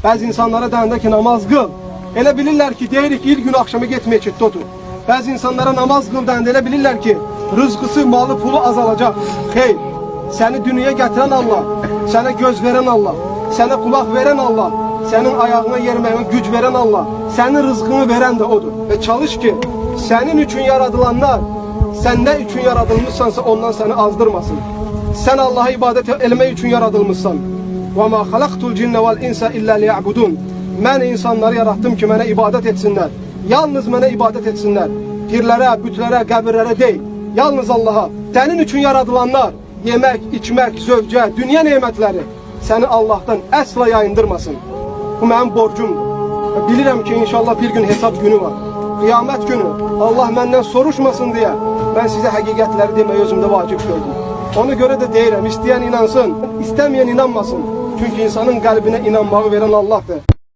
Bəzi insanlara deyəndə ki, namaz qıl. Elə bilirlər ki, deyirik il gün axşamı get meçiddə otur. Bəzi insanlara namaz qıl deyəndə elə bilirlər ki, rızqısı, malı, pulu azalacaq. Xeyr, səni dünyaya gətirən Allah, sənə göz verən Allah, sənə qulaq verən Allah, sənin ayağına yerməyinə güc verən Allah, sənin rızqını verən də odur. Və çalış ki, sənin üçün yaradılanlar, sən nə üçün yaradılmışsansa ondan səni azdırmasın. Sən Allah'a ibadət eləmək üçün yaradılmışsan. وَمَا خَلَقْتُ الْجِنَّ وَالْاِنْسَ إِلَّا لِيَعْبُدُونَ Mən insanları yarattım ki, mənə ibadət etsinlər. Yalnız mənə ibadət etsinlər. Pirlərə, bütlərə, qəbirlərə deyil. Yalnız Allah'a. Sənin üçün yaradılanlar, yemək, içmək, zövcə, dünya nemətləri səni Allah'tan əsla yayındırmasın. Bu mənim borcumdur. Bilirəm ki, inşallah bir gün hesab günü var. Qiyamət günü Allah məndən soruşmasın deyə mən sizə həqiqətləri deməyi özümdə vacib gördüm. Ona görə də deyirəm, istəyən inansın, istəməyən inanmasın. Çünki insanın qəlbinə inanmağı verən Allahdır.